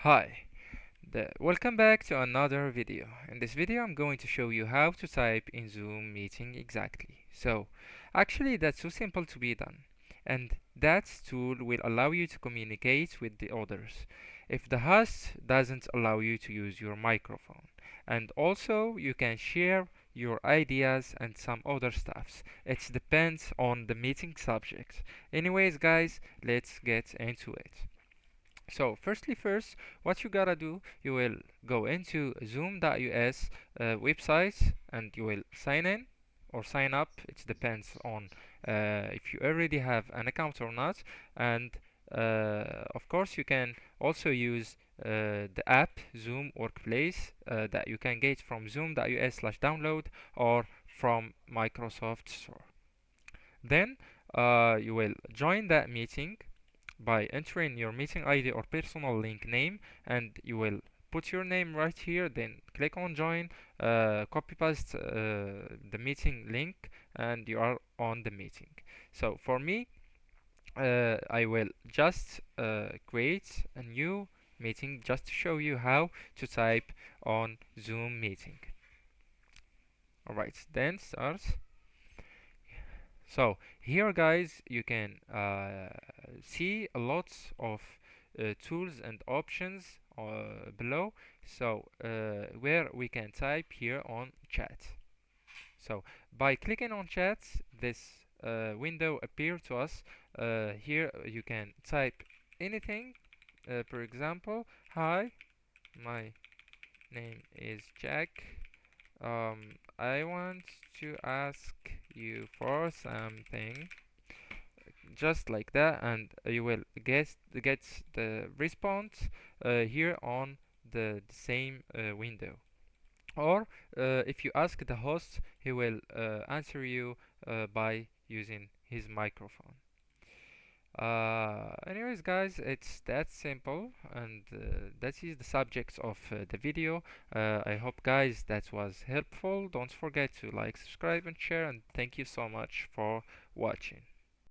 Hi, welcome back to another video. In this video I'm going to show you how to type in Zoom meeting exactly. Actually that's so simple to be done. And that tool will allow you to communicate with the others if the host doesn't allow you to use your microphone. And also you can share your ideas and some other stuffs. It depends on the meeting subject. Anyways guys, let's get into it. So first, what you gotta do, you will go into Zoom.us website and you will sign in or sign up. It depends on if you already have an account or not. And of course, you can also use the app Zoom Workplace that you can get from zoom.us/download or from Microsoft Store. Then you will join that meeting by entering your meeting ID or personal link name, and you will put your name right here, then click on join, copy paste the meeting link, and you are on the meeting. So for me, I will just create a new meeting just to show you how to type on Zoom meeting. Alright, then start. So here guys you can see a lot of tools and options below, so where we can type here on chat. So by clicking on chat, this window appear to us. Here you can type anything, for example, hi, my name is Jack. I want to ask you for something, just like that, and you will get the response here on the same window. Or if you ask the host, he will answer you by using his microphone. Anyways guys, it's that simple, and that is the subject of the video. I hope guys that was helpful. Don't forget to like, subscribe and share, and thank you so much for watching.